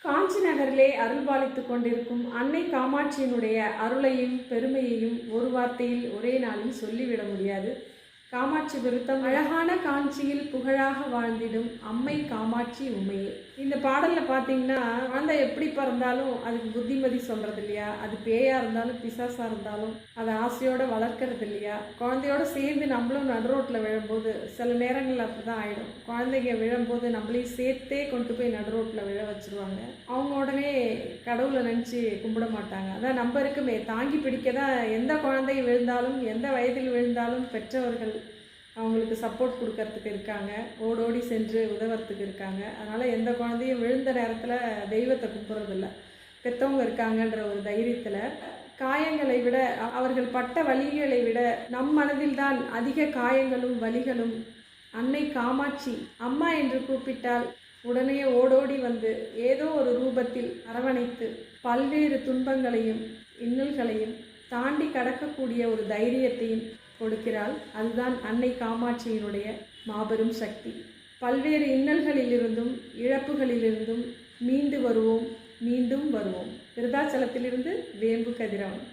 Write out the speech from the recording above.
காஞ்சி நகரிலே அருள்பாலித்துக் கொண்டிருக்கும் அன்னை காமாட்சியினுடைய அருளையும் பெருமையையும் ஒரு வார்த்தையில் ஒரே நாளில் சொல்லிவிட முடியாது. காமாட்சி விருத்தம் அழகான காஞ்சியில் புகழாக வாழ்ந்திடும் அம்மை காமாட்சி உமையே. இந்த பாடலில் பார்த்தீங்கன்னா, குழந்தை எப்படி பிறந்தாலும் அதுக்கு புத்திமதி சொல்கிறது இல்லையா, அது பேயா இருந்தாலும் பிசாசாக இருந்தாலும் அதை ஆசையோடு வளர்க்கறது இல்லையா. குழந்தையோடு சேர்ந்து நம்மளும் நடுரோட்டில் விழும்போது சில நேரங்களில் அப்படி தான் ஆகிடும். குழந்தைங்க விழும்போது நம்மளையும் சேர்த்தே கொண்டு போய் நடுரோட்டில் விழ வச்சுருவாங்க. அவங்க உடனே கடவுளை நினச்சி கும்பிட மாட்டாங்க. அதான் நம்ம இருக்குமே, தாங்கி பிடிக்க தான் எந்த குழந்தை விழுந்தாலும் எந்த வயதில் விழுந்தாலும் பெற்றவர்கள் அவங்களுக்கு சப்போர்ட் கொடுக்கறதுக்கு இருக்காங்க, ஓடோடி சென்று உதவுறதுக்கு இருக்காங்க. அதனால் எந்த குழந்தையும் விழுந்த நேரத்தில் தெய்வத்தை கும்பிட்றதில்ல, பெற்றவங்க இருக்காங்கன்ற ஒரு தைரியத்தில். காயங்களை விட அவர்கள் பட்ட வலிகளை விட நம் மனதில் தான் அதிக காயங்களும் வலிகளும். அன்னை காமாட்சி அம்மா என்று கூப்பிட்டால் உடனே ஓடோடி வந்து ஏதோ ஒரு ரூபத்தில் அரவணைத்து பல்வேறு துன்பங்களையும் இன்னல்களையும் தாண்டி கடக்கக்கூடிய ஒரு தைரியத்தையும் கொடுக்கிறாள். அதுதான் அன்னை காமாட்சியினுடைய மாபெரும் சக்தி. பல்வேறு இன்னல்களிலிருந்தும் இழப்புகளிலிருந்தும் மீண்டு வருவோம், மீண்டும் வருவோம். விருதாச்சலத்திலிருந்து வேம்பு கதிரவன்.